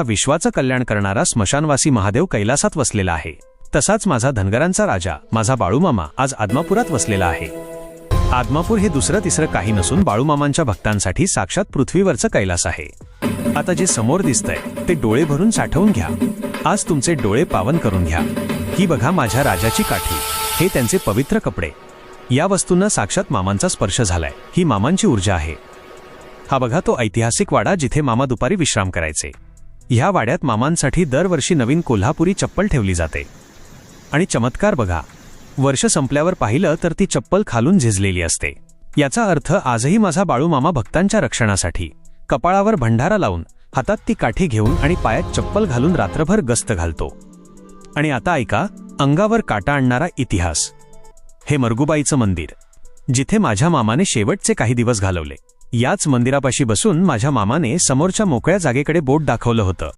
विश्वाचं कल्याण करणारा स्मशानवासी महादेव कैलासात वसलेला आहे। तसाच माझा धनगरांचा राजा माझा बाळूमामा आज आदमापुरात वसलेला आहे। आदमापूर हे दुसरं तिसरं काही नसून बाळूमामांच्या भक्तांसाठी साक्षात पृथ्वीवरचं कैलास आहे। आता जे समोर दिसतंय ते डोळे भरून साठवून घ्या। आज तुमचे डोळे पावन करून घ्या। ही बघा माझ्या राजाची काठी, हे त्यांचे पवित्र कपडे। या वस्तूंना साक्षात मामांचा स्पर्श झालाय। ही मामांची ऊर्जा आहे। हा बघा तो ऐतिहासिक वाडा जिथे मामा दुपारी विश्राम करायचे। ह्या वाड्यात मामांसाठी दरवर्षी नवीन कोल्हापुरी चप्पल ठेवली जाते। आणि चमत्कार बघा, वर्ष संपल्यावर पाहिलं तर ती चप्पल खालून झिजलेली असते। याचा अर्थ आजही माझा बाळूमामा भक्तांच्या रक्षणासाठी कपाळावर भंडारा लावून, हातात ती काठी घेऊन आणि पायात चप्पल घालून रात्रभर गस्त घालतो। आणि आता ऐका अंगावर काटा आणणारा इतिहास। हे मरगुबाईचं मंदिर, जिथे माझ्या मामाने शेवटचे काही दिवस घालवले। याच मंदिरापाशी बसून माझ्या मामाने समोरच्या मोकळ्या जागेकडे बोट दाखवलं होतं।